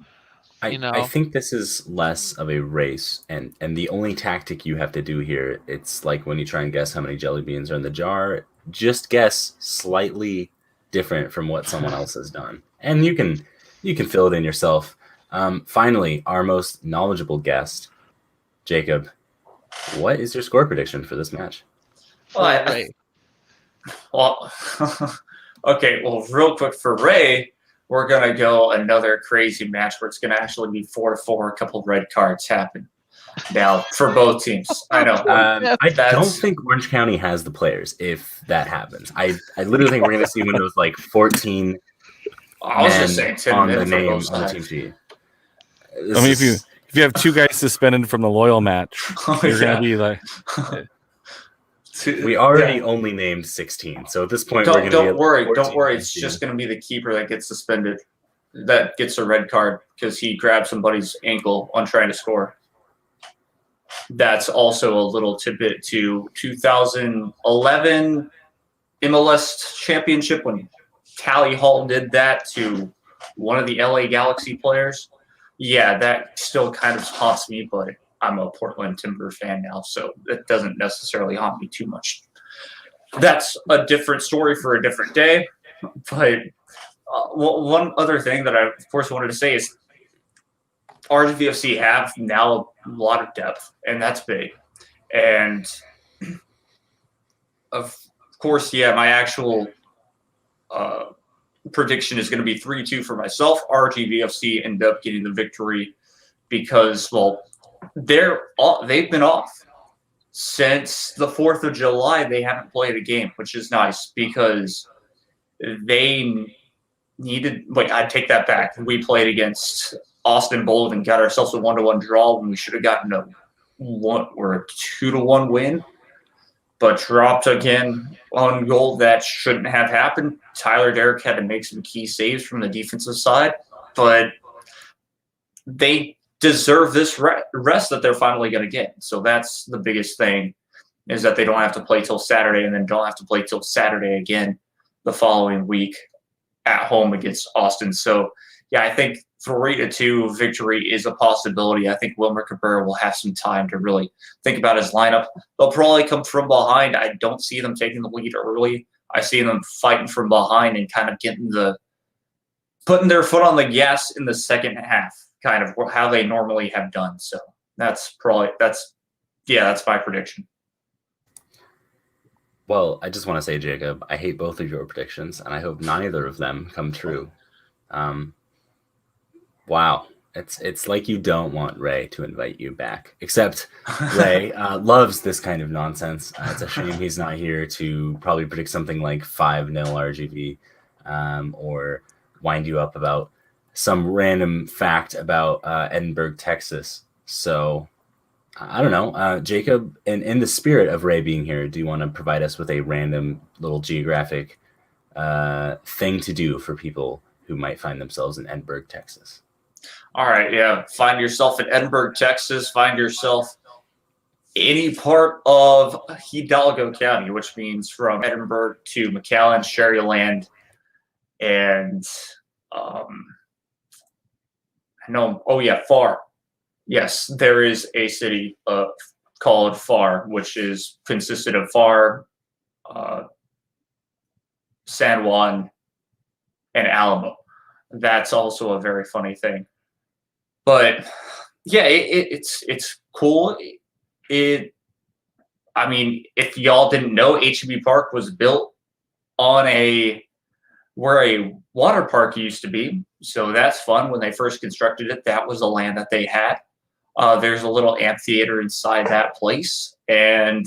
I think this is less of a race, and the only tactic you have to do here, it's like when you try and guess how many jelly beans are in the jar, just guess slightly different from what someone else has done. And you can fill it in yourself. Finally, our most knowledgeable guest, Jacob, what is your score prediction for this match? Okay, well, real quick for Ray, we're going to go another crazy match where it's going to actually be 4-4. A couple red cards happen now for both teams. I know. I don't think Orange County has the players if that happens. I literally think we're going to see one of those like 14 I was just saying 10 on men the for name both on the sides. team sheet. I mean, if you have two guys suspended from the Loyal match, you're going to be like... We already only named 16, so at this point, don't worry. It's just going to be the keeper that gets suspended, that gets a red card because he grabbed somebody's ankle on trying to score. That's also a little tidbit to 2011 MLS Championship when Tally Hall did that to one of the LA Galaxy players. Yeah, that still kind of haunts me, but I'm a Portland Timber fan now, so it doesn't necessarily haunt me too much. That's a different story for a different day. But one other thing that I, of course, wanted to say is RGVFC have now a lot of depth, and that's big. And, of course, my actual prediction is going to be 3-2 for myself. RGVFC end up getting the victory because, well, they've been off since the 4th of July. They haven't played a game, which is nice because they needed. Wait, I take that back. We played against Austin Bold and got ourselves a 1-1 draw when we should have gotten a 2-1 win, but dropped again on goal that shouldn't have happened. Tyler Derrick had to make some key saves from the defensive side, but they deserve this rest that they're finally going to get. So that's the biggest thing, is that they don't have to play till Saturday and then don't have to play till Saturday again the following week at home against Austin. So, yeah, I think 3-2 victory is a possibility. I think Wilmer Cabrera will have some time to really think about his lineup. They'll probably come from behind. I don't see them taking the lead early. I see them fighting from behind and kind of putting their foot on the gas in the second half, kind of how they normally have done. So that's my prediction. Well, I just want to say, Jacob, I hate both of your predictions, and I hope neither of them come true. Wow. It's like you don't want Ray to invite you back. Except Ray loves this kind of nonsense. It's a shame he's not here to probably predict something like 5-0 RGV, or wind you up about some random fact about Edinburgh, Texas. So I don't know. Jacob, in the spirit of Ray being here, do you want to provide us with a random little geographic thing to do for people who might find themselves in Edinburgh, Texas? All right, yeah. Find yourself in Edinburgh, Texas. Find yourself any part of Hidalgo County, which means from Edinburgh to McAllen, Sherryland, and Far. Yes, there is a city called Far, which is consisted of Far, San Juan, and Alamo. That's also a very funny thing. But yeah, it's cool. If y'all didn't know, HEB Park was built on where a water park used to be. So that's fun. When they first constructed it, that was the land that they had. There's a little amphitheater inside that place, and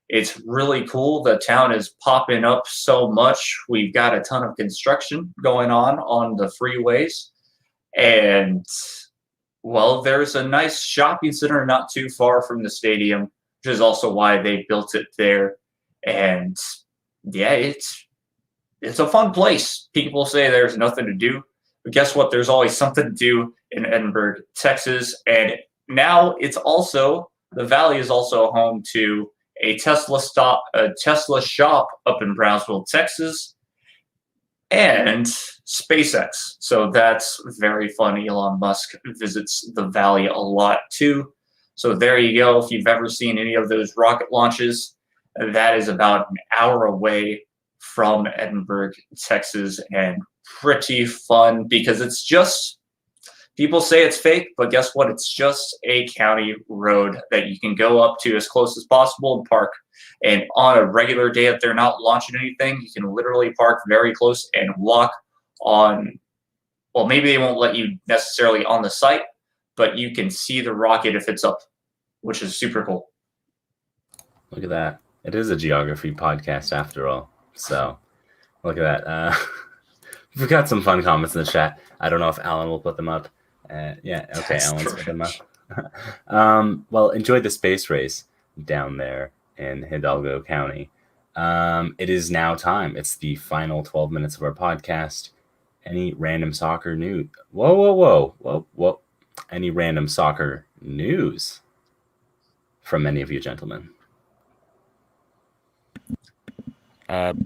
it's really cool. The town is popping up so much. We've got a ton of construction going on the freeways, and well, there's a nice shopping center not too far from the stadium, which is also why they built it there. And yeah, it's a fun place. People say there's nothing to do, but guess what? There's always something to do in Edinburgh, Texas. And now the Valley is also home to a Tesla shop up in Brownsville, Texas, and SpaceX. So that's very fun. Elon Musk visits the Valley a lot too. So there you go. If you've ever seen any of those rocket launches, that is about an hour away from Edinburgh, Texas, and pretty fun because it's just, people say it's fake, but guess what? It's just a county road that you can go up to as close as possible and park. And on a regular day, if they're not launching anything, you can literally park very close and walk on. Well, maybe they won't let you necessarily on the site, but you can see the rocket if it's up, which is super cool. Look at that. It is a geography podcast after all. So look at that. We've got some fun comments in the chat. I don't know if Alan will put them up. Yeah, okay, Alan's put them up. Well, enjoy the space race down there in Hidalgo County. It is now time. It's the final 12 minutes of our podcast. Any random soccer news? Whoa. Any random soccer news from any of you gentlemen?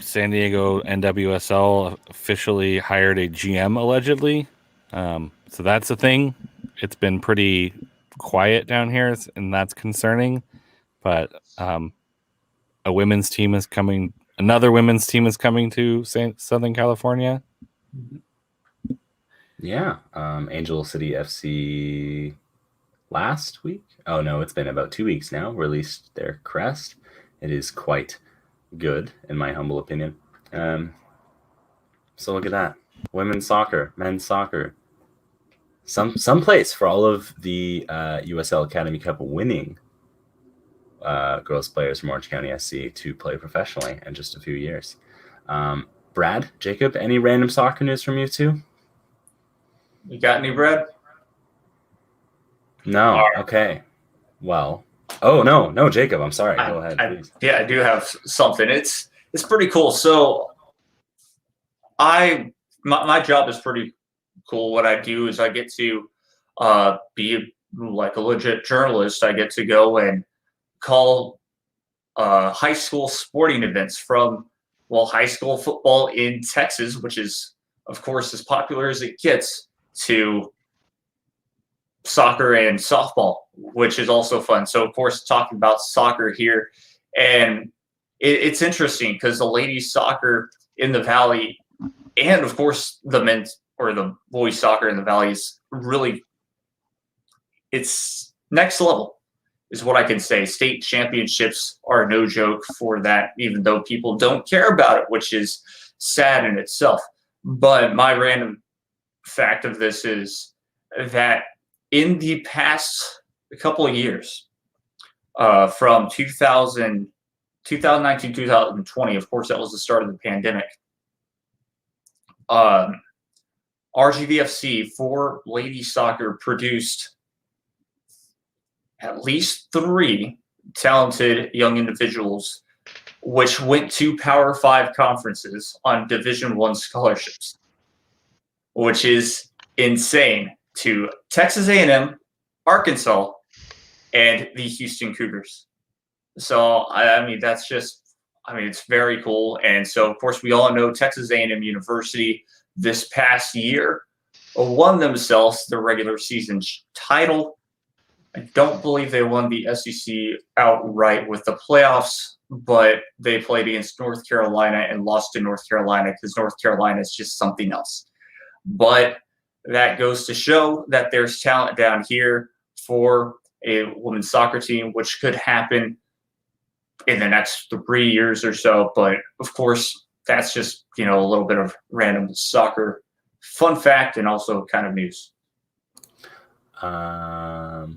San Diego NWSL officially hired a GM allegedly. So that's a thing. It's been pretty quiet down here, and that's concerning. But another women's team is coming to Southern California. Yeah. Angel City FC last week. Oh no, it's been about 2 weeks now. Released their crest. It is quite good, in my humble opinion. So look at that. Women's soccer, men's soccer. Some place for all of the USL Academy Cup winning girls players from Orange County SC to play professionally in just a few years. Brad, Jacob, any random soccer news from you two? You got any, Brad? No. Okay. Well. Oh no, Jacob. I'm sorry. Go ahead, please. I do have something. It's pretty cool. So my job is pretty cool. What I do is I get to be like a legit journalist. I get to go and call high school sporting events from high school football in Texas, which is of course as popular as it gets, to soccer and softball, which is also fun. So, of course, talking about soccer here, and it's interesting because the ladies' soccer in the Valley, and of course the men's or the boys' soccer in the Valley is really, it's next level, is what I can say. State championships are no joke for that, even though people don't care about it, which is sad in itself. But my random fact of this is that in the past couple of years, from 2019, 2020, of course, that was the start of the pandemic, RGVFC for ladies soccer produced at least 3 talented young individuals, which went to Power 5 conferences on Division I scholarships, which is insane, to Texas A&M, Arkansas, and the Houston Cougars. So, I mean, that's just, I mean, it's very cool. And so, of course, we all know Texas A&M University this past year won themselves the regular season title. I don't believe they won the SEC outright with the playoffs, but they played against North Carolina and lost to North Carolina because North Carolina is just something else. But that goes to show that there's talent down here for a women's soccer team, which could happen in the next 3 years or so. But of course, that's just, a little bit of random soccer fun fact and also kind of news. Wow.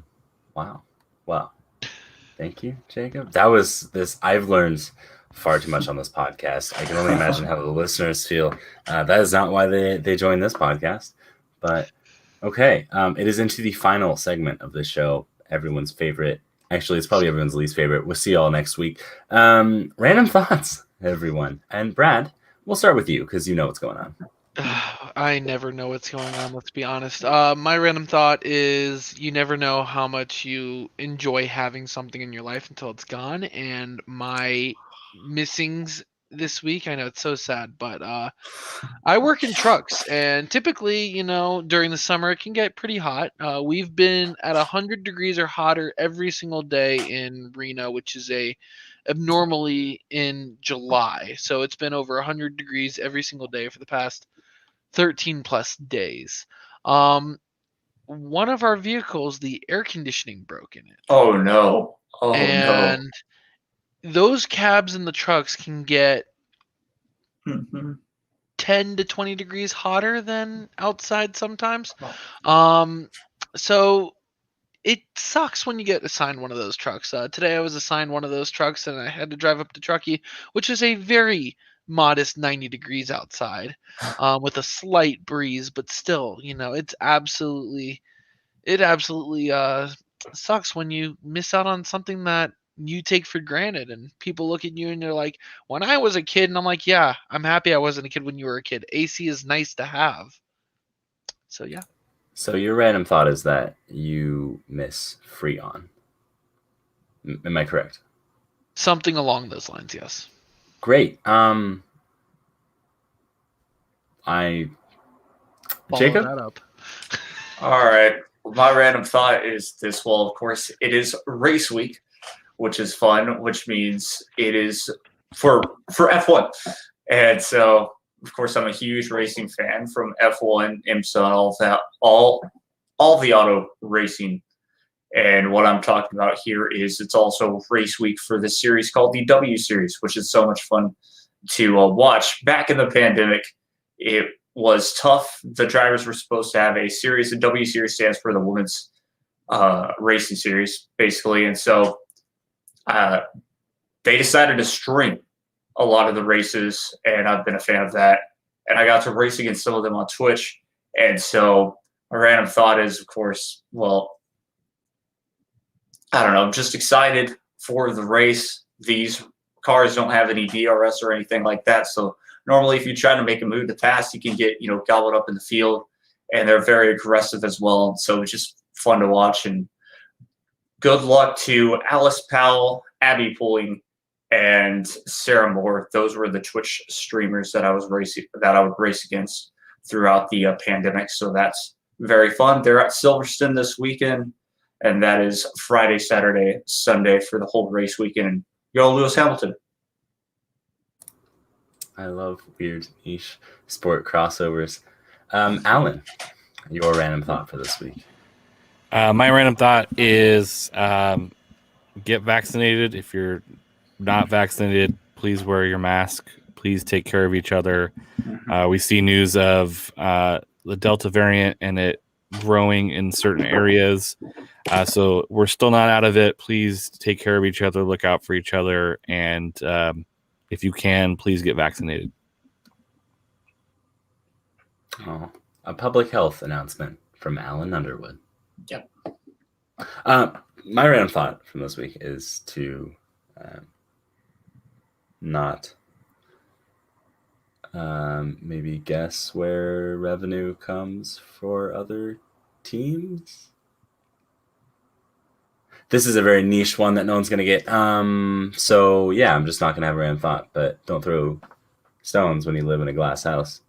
Thank you, Jacob. That was this. I've learned far too much on this podcast. I can only imagine how the listeners feel. That is not why they joined this podcast. But okay, it is into the final segment of the show. Everyone's favorite. Actually, it's probably everyone's least favorite. We'll see you all next week. Random thoughts, everyone. And Brad, we'll start with you because you know what's going on. I never know what's going on, let's be honest. My random thought is you never know how much you enjoy having something in your life until it's gone. And my missings this week, I know it's so sad, but I work in trucks, and typically, during the summer it can get pretty hot. We've been at 100 degrees or hotter every single day in Reno, which is abnormally in July. So it's been over 100 degrees every single day for the past 13 plus days. One of our vehicles, the air conditioning broke in it. Oh no. And those cabs in the trucks can get 10 to 20 degrees hotter than outside sometimes. So it sucks when you get assigned one of those trucks. Today I was assigned one of those trucks and I had to drive up to Truckee, which is a very modest 90 degrees outside, with a slight breeze, but still, it absolutely sucks when you miss out on something that you take for granted, and people look at you and they're like, when I was a kid, and I'm like, yeah, I'm happy I wasn't a kid when you were a kid. AC is nice to have. So yeah. So your random thought is that you miss Freon. Am I correct? Something along those lines, yes. Great. Follow Jacob? that up. All right. My random thought is this. Well, of course, it is race week, which is fun, which means it is for F1. And so, of course, I'm a huge racing fan from F1, IMSA, all the auto racing. And what I'm talking about here is it's also race week for this series called the W Series, which is so much fun to watch. Back in the pandemic, it was tough. The drivers were supposed to have a series. The W Series stands for the Women's Racing Series, basically. And so they decided to stream a lot of the races, and I've been a fan of that. And I got to race against some of them on Twitch. And so a random thought is, of course, well, I don't know, I'm just excited for the race. These cars don't have any DRS or anything like that. So normally if you try to make a move to pass, you can get, gobbled up in the field. And they're very aggressive as well. So it's just fun to watch. And good luck to Alice Powell, Abby Pulling, and Sarah Moore. Those were the Twitch streamers that I would race against throughout the pandemic. So that's very fun. They're at Silverstone this weekend, and that is Friday, Saturday, Sunday for the whole race weekend. And go Lewis Hamilton. I love weird niche sport crossovers. Alan, your random thought for this week. My random thought is get vaccinated. If you're not vaccinated, please wear your mask. Please take care of each other. We see news of the Delta variant and it growing in certain areas. So we're still not out of it. Please take care of each other. Look out for each other. And if you can, please get vaccinated. Oh, a public health announcement from Alan Underwood. Yep. My random thought from this week is to not maybe guess where revenue comes for other teams. This is a very niche one that no one's going to get. So, yeah, I'm just not going to have a random thought. But don't throw stones when you live in a glass house.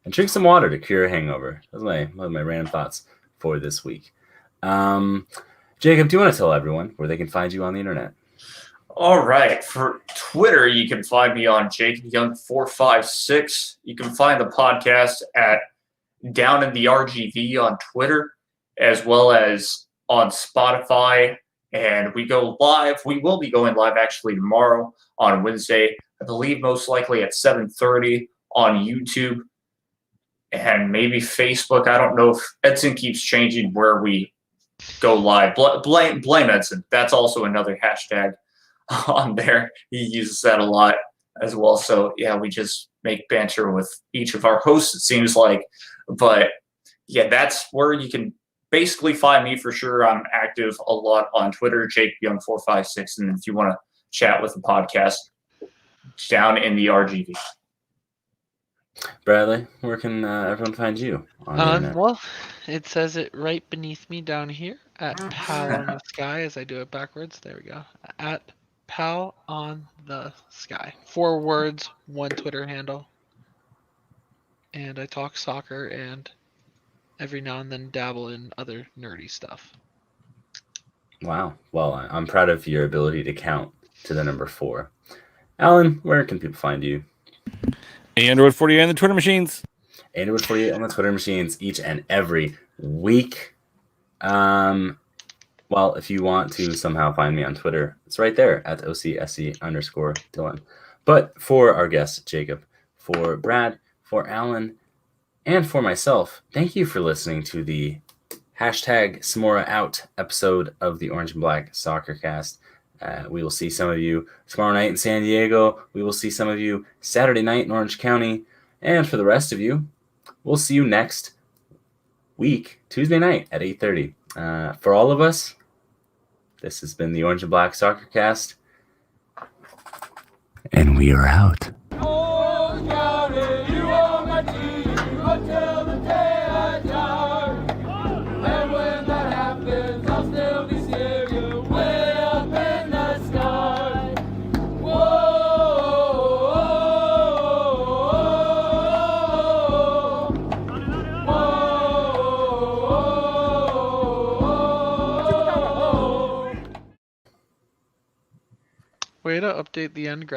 And drink some water to cure a hangover. Those are one of my random thoughts for this week. Jacob, do you want to tell everyone where they can find you on the internet? All right. For Twitter, you can find me on JacobYoung456. You can find the podcast at Down in the RGV on Twitter, as well as on Spotify. And we go live. We will be going live actually tomorrow on Wednesday. I believe most likely at 7:30 on YouTube and maybe Facebook. I don't know if Edson keeps changing where we go live. Blame Edson. That's also another hashtag on there. He uses that a lot as well. So yeah, we just make banter with each of our hosts, it seems like. But yeah, that's where you can basically find me for sure. I'm active a lot on Twitter, JakeYoung456. And if you want to chat with the podcast, Down in the RGV. Bradley, where can everyone find you on the internet? Well, it says it right beneath me down here at Pal on the Sky as I do it backwards. There we go. At Pal on the Sky. 4 words, 1 Twitter handle. And I talk soccer and every now and then dabble in other nerdy stuff. Wow. Well, I'm proud of your ability to count to the number 4. Alan, where can people find you? Android 48 on the Twitter machines. Android 48 on the Twitter machines each and every week. Well, if you want to somehow find me on Twitter, it's right there at OCSC_Dylan. But for our guest, Jacob, for Brad, for Alan, and for myself, thank you for listening to the #Samora Out episode of the Orange Black SoccerCast. We will see some of you tomorrow night in San Diego. We will see some of you Saturday night in Orange County. And for the rest of you, we'll see you next week, Tuesday night at 8:30. For all of us, this has been the Orange and Black SoccerCast. And we are out. Way to update the end graphic.